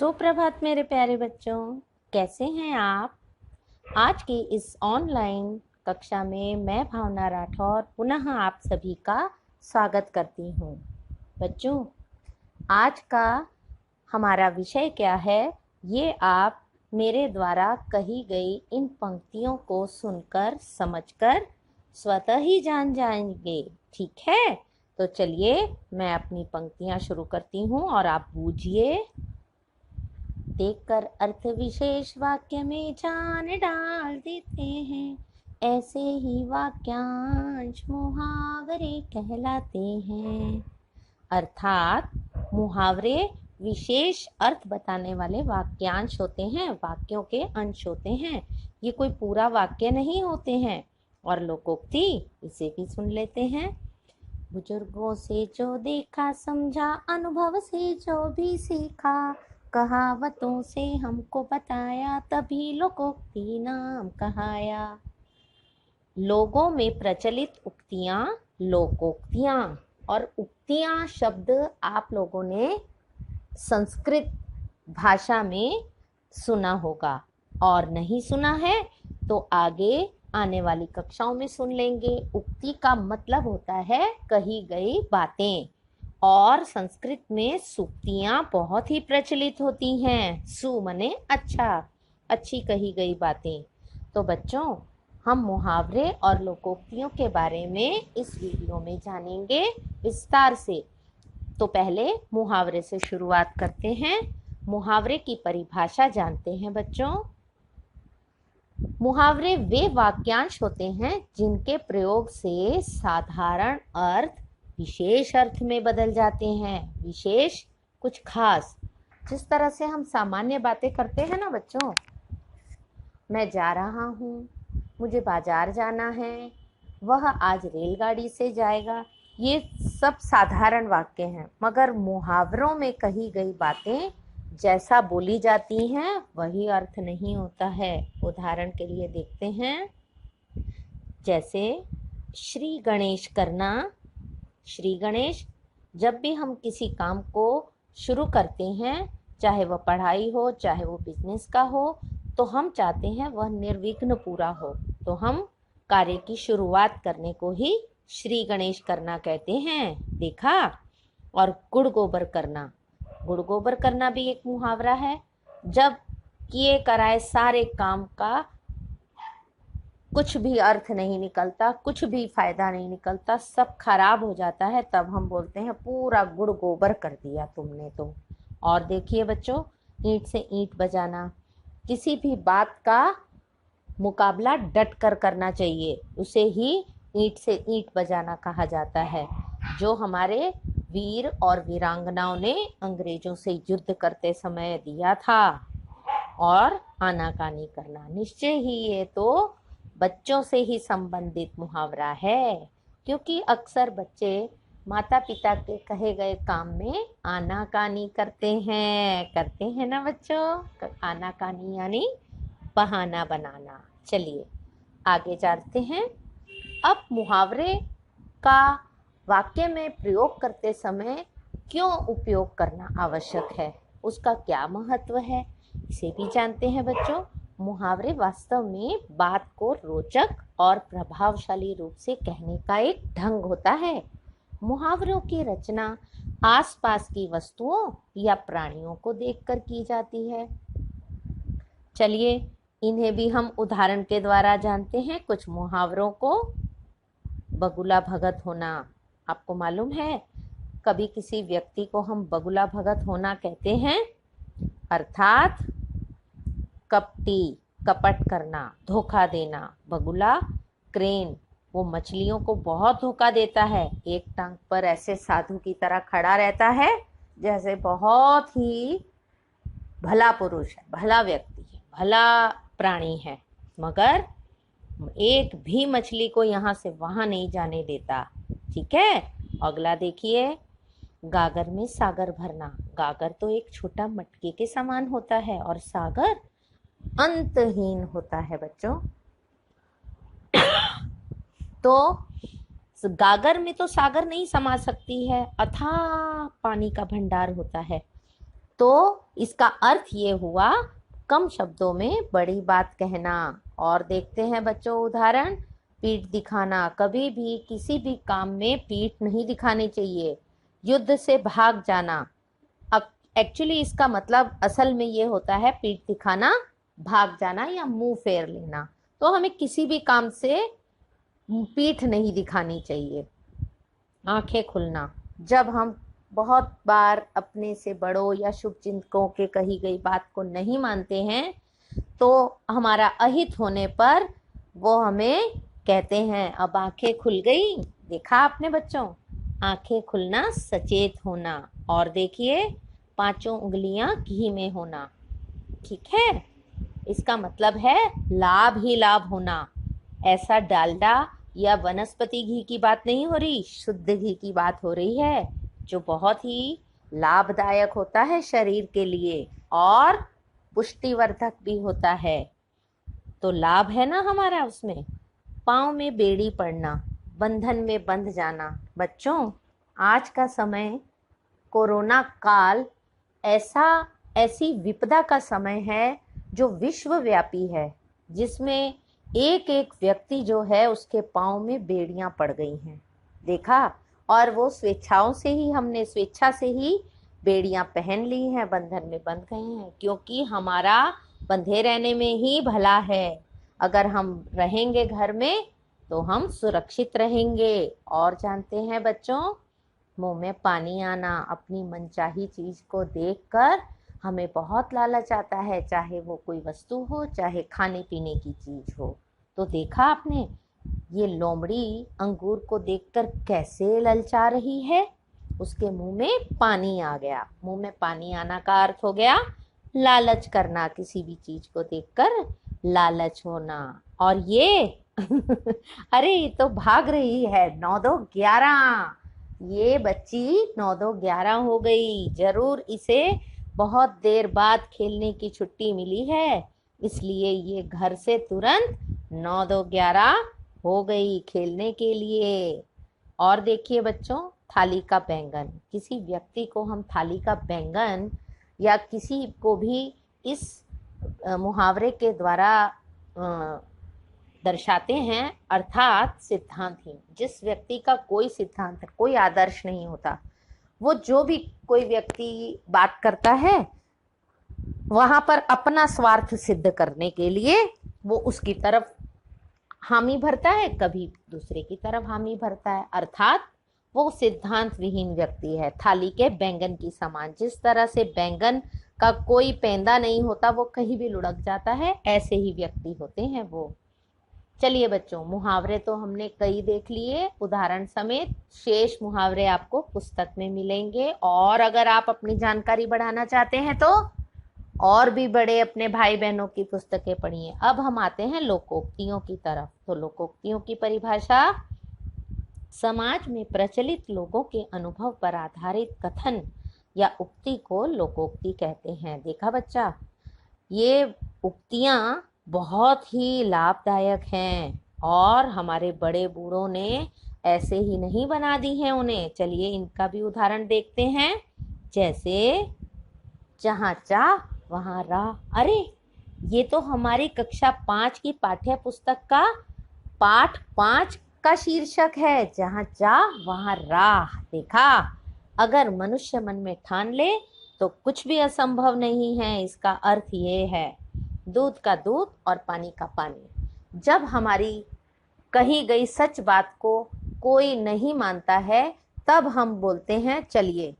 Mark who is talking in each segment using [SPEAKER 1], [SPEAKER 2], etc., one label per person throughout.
[SPEAKER 1] सुप्रभात मेरे प्यारे बच्चों, कैसे हैं आप। आज की इस ऑनलाइन कक्षा में मैं भावना राठौर पुनः आप सभी का स्वागत करती हूँ। बच्चों, आज का हमारा विषय क्या है, ये आप मेरे द्वारा कही गई इन पंक्तियों को सुनकर समझकर स्वतः ही जान जाएंगे। ठीक है, तो चलिए मैं अपनी पंक्तियाँ शुरू करती हूँ और आप बूझिए। देखकर अर्थ विशेष वाक्य में जान डाल देते हैं, ऐसे ही वाक्यांश मुहावरे कहलाते हैं। अर्थात मुहावरे विशेष अर्थ बताने वाले वाक्यांश होते हैं, वाक्यों के अंश होते हैं। ये कोई पूरा वाक्य नहीं होते हैं। और लोकोक्ति, इसे भी सुन लेते हैं। बुजुर्गों से जो देखा समझा, अनुभव से जो भी सीखा, कहावतों से हमको बताया, तभी लोकोक्ति नाम कहाया। लोगों में प्रचलित उक्तियां लोकोक्तियां, और उक्तियां शब्द आप लोगों ने संस्कृत भाषा में सुना होगा, और नहीं सुना है तो आगे आने वाली कक्षाओं में सुन लेंगे। उक्ति का मतलब होता है कही गई बातें, और संस्कृत में सूक्तियां बहुत ही प्रचलित होती हैं। सु मने अच्छा, अच्छी कही गई बातें। तो बच्चों, हम मुहावरे और लोकोक्तियों के बारे में इस वीडियो में जानेंगे विस्तार से। तो पहले मुहावरे से शुरुआत करते हैं। मुहावरे की परिभाषा जानते हैं बच्चों। मुहावरे वे वाक्यांश होते हैं जिनके प्रयोग से साधारण अर्थ विशेष अर्थ में बदल जाते हैं। विशेष, कुछ खास। जिस तरह से हम सामान्य बातें करते हैं ना बच्चों, मैं जा रहा हूँ, मुझे बाजार जाना है, वह आज रेलगाड़ी से जाएगा, ये सब साधारण वाक्य हैं। मगर मुहावरों में कही गई बातें जैसा बोली जाती हैं वही अर्थ नहीं होता है। उदाहरण के लिए देखते हैं, जैसे श्री गणेश करना। श्री गणेश, जब भी हम किसी काम को शुरू करते हैं, चाहे वह पढ़ाई हो चाहे वो बिजनेस का हो, तो हम चाहते हैं वह निर्विघ्न पूरा हो, तो हम कार्य की शुरुआत करने को ही श्री गणेश करना कहते हैं। देखा। और गुड़ गोबर करना, गुड़ गोबर करना भी एक मुहावरा है। जब किए कराए सारे काम का कुछ भी अर्थ नहीं निकलता, कुछ भी फायदा नहीं निकलता, सब खराब हो जाता है, तब हम बोलते हैं पूरा गुड़ गोबर कर दिया तुमने तो। और देखिए बच्चों, ईंट से ईंट बजाना, किसी भी बात का मुकाबला डट कर करना चाहिए, उसे ही ईंट से ईंट बजाना कहा जाता है। जो हमारे वीर और वीरांगनाओं ने अंग्रेजों से युद्ध करते समय दिया था। और आनाकानी करना, निश्चय ही ये तो बच्चों से ही संबंधित मुहावरा है, क्योंकि अक्सर बच्चे माता पिता के कहे गए काम में आनाकानी करते हैं ना बच्चों। आनाकानी यानी बहाना बनाना। चलिए आगे जाते हैं। अब मुहावरे का वाक्य में प्रयोग करते समय क्यों उपयोग करना आवश्यक है, उसका क्या महत्व है, इसे भी जानते हैं बच्चों। मुहावरे वास्तव में बात को रोचक और प्रभावशाली रूप से कहने का एक ढंग होता है। मुहावरों की रचना आसपास की वस्तुओं या प्राणियों को देखकर की जाती है। चलिए इन्हें भी हम उदाहरण के द्वारा जानते हैं। कुछ मुहावरों को, बगुला भगत होना, आपको मालूम है कभी किसी व्यक्ति को हम बगुला भगत होना कहते हैं, अर्थात कपटी, कपट करना, धोखा देना। बगुला क्रेन, वो मछलियों को बहुत धोखा देता है। एक टांग पर ऐसे साधु की तरह खड़ा रहता है जैसे बहुत ही भला पुरुष है, भला व्यक्ति है, भला प्राणी है, मगर एक भी मछली को यहाँ से वहां नहीं जाने देता। ठीक है। अगला देखिए, गागर में सागर भरना। गागर तो एक छोटा मटके के समान होता है और सागर अंतहीन होता है बच्चों। तो गागर में तो सागर नहीं समा सकती है, अथाह पानी का भंडार होता है। तो इसका अर्थ ये हुआ कम शब्दों में बड़ी बात कहना। और देखते हैं बच्चों उदाहरण। पीठ दिखाना, कभी भी किसी भी काम में पीठ नहीं दिखानी चाहिए। युद्ध से भाग जाना, एक्चुअली इसका मतलब असल में ये होता है पीठ दिखाना, भाग जाना या मुंह फेर लेना। तो हमें किसी भी काम से पीठ नहीं दिखानी चाहिए। आंखें खुलना, जब हम बहुत बार अपने से बड़ों या शुभचिंतकों के कही गई बात को नहीं मानते हैं तो हमारा अहित होने पर वो हमें कहते हैं अब आंखें खुल गई। देखा आपने बच्चों, आंखें खुलना, सचेत होना। और देखिए, पांचों उंगलियां घी में होना। ठीक है, इसका मतलब है लाभ ही लाभ होना। ऐसा डालडा या वनस्पति घी की बात नहीं हो रही, शुद्ध घी की बात हो रही है, जो बहुत ही लाभदायक होता है शरीर के लिए और पुष्टिवर्धक भी होता है। तो लाभ है ना हमारा उसमें। पाँव में बेड़ी पड़ना, बंधन में बंध जाना। बच्चों, आज का समय, कोरोना काल ऐसी विपदा का समय है जो विश्वव्यापी है, जिसमें एक एक व्यक्ति जो है उसके पाँव में बेड़ियां पड़ गई हैं। देखा, और वो हमने स्वेच्छा से ही बेड़ियां पहन ली हैं, बंधन में बंध गए हैं, क्योंकि हमारा बंधे रहने में ही भला है। अगर हम रहेंगे घर में तो हम सुरक्षित रहेंगे। और जानते हैं बच्चों, मुंह में पानी आना, अपनी मनचाही चीज को देखकर हमें बहुत लालच आता है, चाहे वो कोई वस्तु हो, चाहे खाने पीने की चीज हो। तो देखा आपने, ये लोमड़ी अंगूर को देखकर कैसे ललचा रही है, उसके मुंह में पानी आ गया। मुंह में पानी आना का अर्थ हो गया लालच करना, किसी भी चीज को देखकर लालच होना। और ये अरे ये तो भाग रही है, 9 2 11। ये बच्ची 9 2 11 हो गई। जरूर इसे बहुत देर बाद खेलने की छुट्टी मिली है, इसलिए ये घर से तुरंत 9 2 11 हो गई खेलने के लिए। और देखिए बच्चों, थाली का बैंगन, किसी व्यक्ति को हम थाली का बैंगन या किसी को भी इस मुहावरे के द्वारा दर्शाते हैं, अर्थात सिद्धांतहीन। जिस व्यक्ति का कोई सिद्धांत, कोई आदर्श नहीं होता, वो जो भी कोई व्यक्ति बात करता है वहां पर अपना स्वार्थ सिद्ध करने के लिए वो उसकी तरफ हामी भरता है, कभी दूसरे की तरफ हामी भरता है, अर्थात वो सिद्धांत विहीन व्यक्ति है। थाली के बैंगन की समान, जिस तरह से बैंगन का कोई पेंदा नहीं होता, वो कहीं भी लुढ़क जाता है, ऐसे ही व्यक्ति होते हैं वो। चलिए बच्चों, मुहावरे तो हमने कई देख लिए, उदाहरण समेत। शेष मुहावरे आपको पुस्तक में मिलेंगे। और अगर आप अपनी जानकारी बढ़ाना चाहते हैं तो और भी बड़े अपने भाई बहनों की पुस्तकें पढ़िए। अब हम आते हैं लोकोक्तियों की तरफ। तो लोकोक्तियों की परिभाषा, समाज में प्रचलित लोगों के अनुभव पर आधारित कथन या उक्ति को लोकोक्ति कहते हैं। देखा बच्चा, ये उक्तियां बहुत ही लाभदायक हैं और हमारे बड़े बूढ़ों ने ऐसे ही नहीं बना दी हैं उन्हें। चलिए इनका भी उदाहरण देखते हैं। जैसे जहाँ चाह वहाँ राह। अरे ये तो हमारी कक्षा 5 की पाठ्य पुस्तक का पाठ 5 का शीर्षक है, जहाँ चाह वहाँ राह। देखा, अगर मनुष्य मन में ठान ले तो कुछ भी असंभव नहीं है। इसका अर्थ ये है, दूध का दूध और पानी का पानी। जब हमारी कही गई सच बात को कोई नहीं मानता है, तब हम बोलते हैं चलिए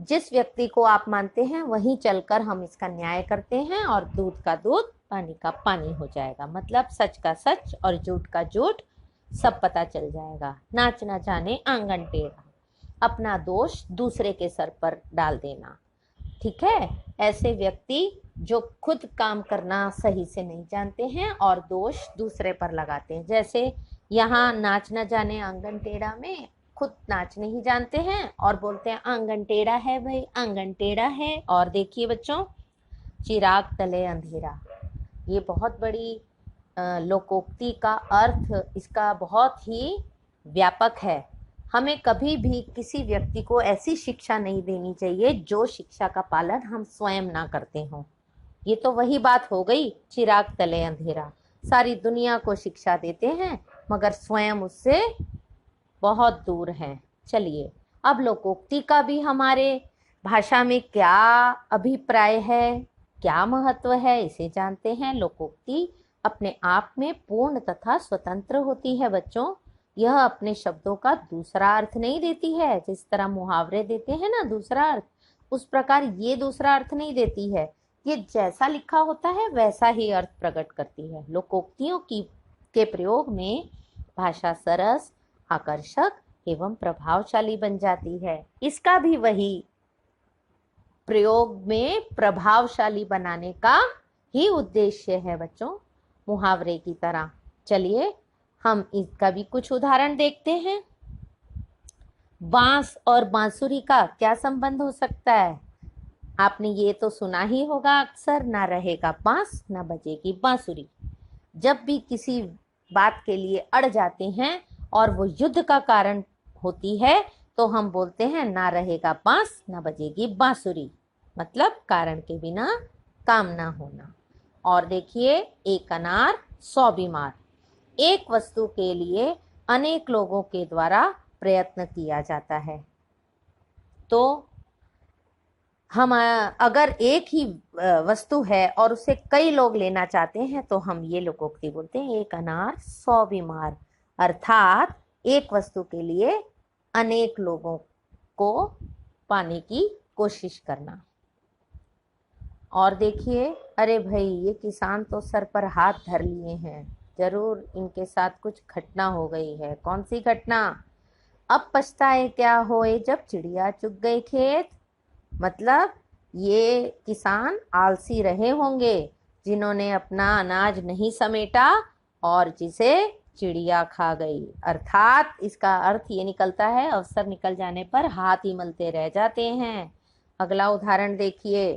[SPEAKER 1] जिस व्यक्ति को आप मानते हैं वहीं चलकर हम इसका न्याय करते हैं और दूध का दूध पानी का पानी हो जाएगा। मतलब सच का सच और झूठ का झूठ सब पता चल जाएगा। नाच ना जाने आंगन टेढ़ा, अपना दोष दूसरे के सर पर डाल देना। ठीक है, ऐसे व्यक्ति जो खुद काम करना सही से नहीं जानते हैं और दोष दूसरे पर लगाते हैं। जैसे यहाँ नाच ना जाने आंगन टेढ़ा में खुद नाच नहीं जानते हैं और बोलते हैं आंगन टेढ़ा है भाई, आंगन टेढ़ा है। और देखिए बच्चों, चिराग तले अंधेरा, ये बहुत बड़ी लोकोक्ति का अर्थ इसका बहुत ही व्यापक है। हमें कभी भी किसी व्यक्ति को ऐसी शिक्षा नहीं देनी चाहिए जो शिक्षा का पालन हम स्वयं ना करते हों। ये तो वही बात हो गई, चिराग तले अंधेरा। सारी दुनिया को शिक्षा देते हैं मगर स्वयं उससे बहुत दूर हैं। चलिए, अब लोकोक्ति का भी हमारे भाषा में क्या अभिप्राय है, क्या महत्व है, इसे जानते हैं। लोकोक्ति अपने आप में पूर्ण तथा स्वतंत्र होती है बच्चों। यह अपने शब्दों का दूसरा अर्थ नहीं देती है। जिस तरह मुहावरे देते हैं ना दूसरा अर्थ, उस प्रकार ये दूसरा अर्थ नहीं देती है। ये जैसा लिखा होता है वैसा ही अर्थ प्रकट करती है। लोकोक्तियों के प्रयोग में भाषा सरस, आकर्षक एवं प्रभावशाली बन जाती है। इसका भी वही प्रयोग में प्रभावशाली बनाने का ही उद्देश्य है बच्चों, मुहावरे की तरह। चलिए हम इसका भी कुछ उदाहरण देखते हैं। बांस और बांसुरी का क्या संबंध हो सकता है? आपने ये तो सुना ही होगा अक्सर, ना रहेगा बांस ना बजेगी बांसुरी। जब भी किसी बात के लिए अड़ जाते हैं और वो युद्ध का कारण होती है तो हम बोलते हैं ना रहेगा बांस ना बजेगी बांसुरी, मतलब कारण के बिना काम ना होना। और देखिए, एक अनार 100 बीमार। एक वस्तु के लिए अनेक लोगों के द्वारा प्रयत्न किया जाता है। तो हम अगर एक ही वस्तु है और उसे कई लोग लेना चाहते हैं तो हम ये लोकोक्ति बोलते हैं, एक अनार 100 बीमार। अर्थात एक वस्तु के लिए अनेक लोगों को पाने की कोशिश करना। और देखिए, अरे भाई ये किसान तो सर पर हाथ धर लिए हैं, जरूर इनके साथ कुछ घटना हो गई है। कौन सी घटना? अब पछताए क्या होए जब चिड़िया चुग गई खेत। मतलब ये किसान आलसी रहे होंगे जिन्होंने अपना अनाज नहीं समेटा और जिसे चिड़िया खा गई। अर्थात इसका अर्थ ये निकलता है, अवसर निकल जाने पर हाथ ही मलते रह जाते हैं। अगला उदाहरण देखिए,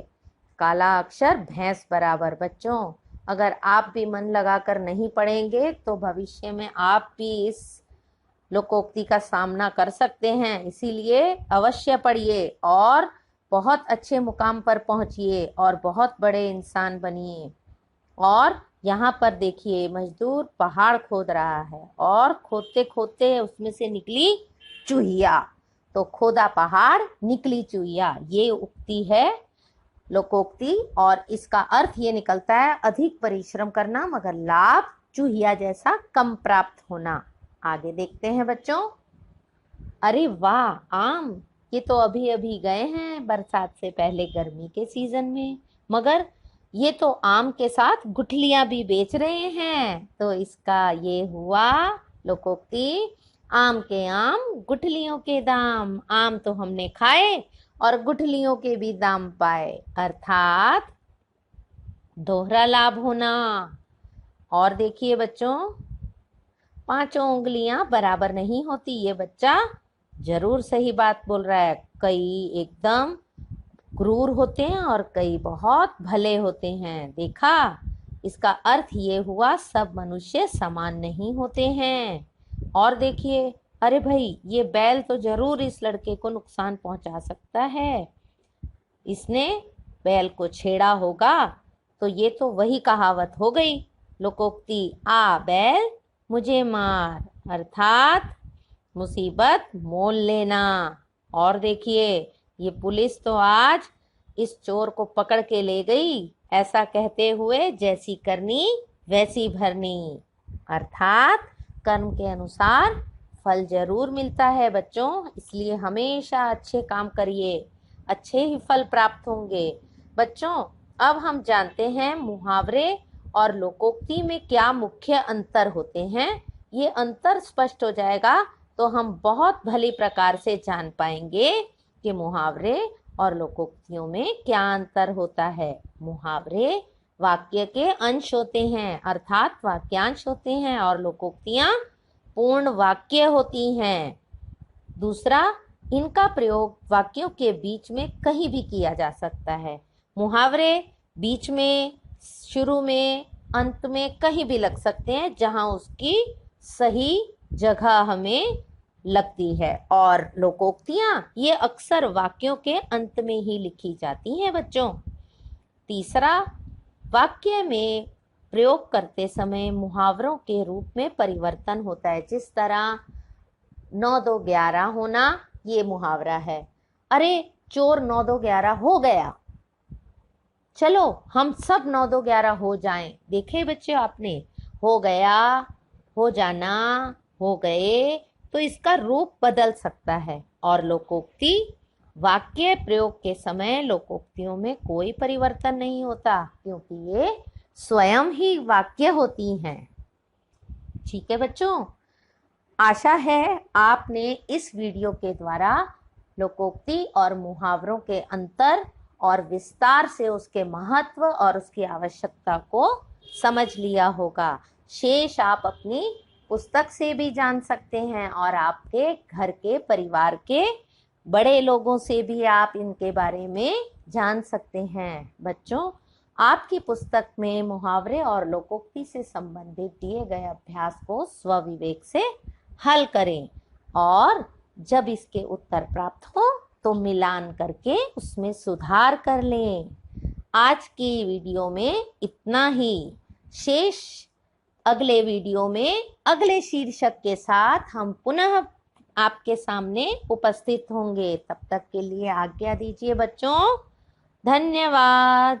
[SPEAKER 1] काला अक्षर भैंस बराबर। बच्चों, अगर आप भी मन लगाकर नहीं पढ़ेंगे तो भविष्य में आप भी इस लोकोक्ति का सामना कर सकते हैं। इसीलिए अवश्य पढ़िए और बहुत अच्छे मुकाम पर पहुंचिए और बहुत बड़े इंसान बनिए। और यहाँ पर देखिए, मजदूर पहाड़ खोद रहा है और खोदते खोदते उसमें से निकली चूहिया। तो खोदा पहाड़ निकली चूहिया, ये उक्ति है लोकोक्ति। और इसका अर्थ ये निकलता है, अधिक परिश्रम करना मगर लाभ चूहिया जैसा कम प्राप्त होना। आगे देखते हैं बच्चों। अरे वाह, आम! ये तो अभी अभी गए हैं बरसात से पहले गर्मी के सीजन में, मगर ये तो आम के साथ गुठलियां भी बेच रहे हैं। तो इसका ये हुआ लोकोक्ति, आम के आम गुठलियों के दाम। आम तो हमने खाए और गुठलियों के भी दाम पाए, अर्थात दोहरा लाभ होना। और देखिए बच्चों, 5 उंगलियां बराबर नहीं होती। ये बच्चा जरूर सही बात बोल रहा है। कई एकदम क्रूर होते हैं और कई बहुत भले होते हैं। देखा, इसका अर्थ ये हुआ, सब मनुष्य समान नहीं होते हैं। और देखिए, अरे भाई ये बैल तो जरूर इस लड़के को नुकसान पहुंचा सकता है, इसने बैल को छेड़ा होगा। तो ये तो वही कहावत हो गई लोकोक्ति, आ बैल मुझे मार, अर्थात मुसीबत मोल लेना। और देखिए, ये पुलिस तो आज इस चोर को पकड़ के ले गई, ऐसा कहते हुए जैसी करनी वैसी भरनी। अर्थात कर्म के अनुसार फल जरूर मिलता है बच्चों, इसलिए हमेशा अच्छे काम करिए, अच्छे ही फल प्राप्त होंगे। बच्चों, अब हम जानते हैं मुहावरे और लोकोक्ति में क्या मुख्य अंतर होते हैं। ये अंतर स्पष्ट हो जाएगा तो हम बहुत भली प्रकार से जान पाएंगे कि मुहावरे और लोकोक्तियों में क्या अंतर होता है। मुहावरे वाक्य के अंश होते हैं, अर्थात वाक्यांश होते हैं, और लोकोक्तियां पूर्ण वाक्य होती हैं। दूसरा, इनका प्रयोग वाक्यों के बीच में कहीं भी किया जा सकता है। मुहावरे बीच में, शुरू में, अंत में कहीं भी लग सकते हैं जहां उसकी सही जगह हमें लगती है। और लोकोक्तियां ये अक्सर वाक्यों के अंत में ही लिखी जाती हैं बच्चों। तीसरा, वाक्य में प्रयोग करते समय मुहावरों के रूप में परिवर्तन होता है। जिस तरह 9 2 11 होना, ये मुहावरा है। अरे चोर 9 2 11 हो गया, चलो हम सब 9 2 11 हो जाएं। देखे बच्चे आपने, हो गया, हो जाना, हो गए, तो इसका रूप बदल सकता है। और लोकोक्ति, वाक्य प्रयोग के समय लोकोक्तियों में कोई परिवर्तन नहीं होता, क्योंकि ये स्वयं ही वाक्य होती हैं। ठीक है बच्चों, आशा है आपने इस वीडियो के द्वारा लोकोक्ति और मुहावरों के अंतर और विस्तार से उसके महत्व और उसकी आवश्यकता को समझ लिया होगा। शेष आप अपनी पुस्तक से भी जान सकते हैं और आपके घर के परिवार के बड़े लोगों से भी आप इनके बारे में जान सकते हैं। बच्चों, आपकी पुस्तक में मुहावरे और लोकोक्ति से संबंधित दिए गए अभ्यास को स्वविवेक से हल करें और जब इसके उत्तर प्राप्त हो तो मिलान करके उसमें सुधार कर लें। आज की वीडियो में इतना ही। शेष अगले वीडियो में अगले शीर्षक के साथ हम पुनः आपके सामने उपस्थित होंगे। तब तक के लिए आज्ञा दीजिए बच्चों। धन्यवाद।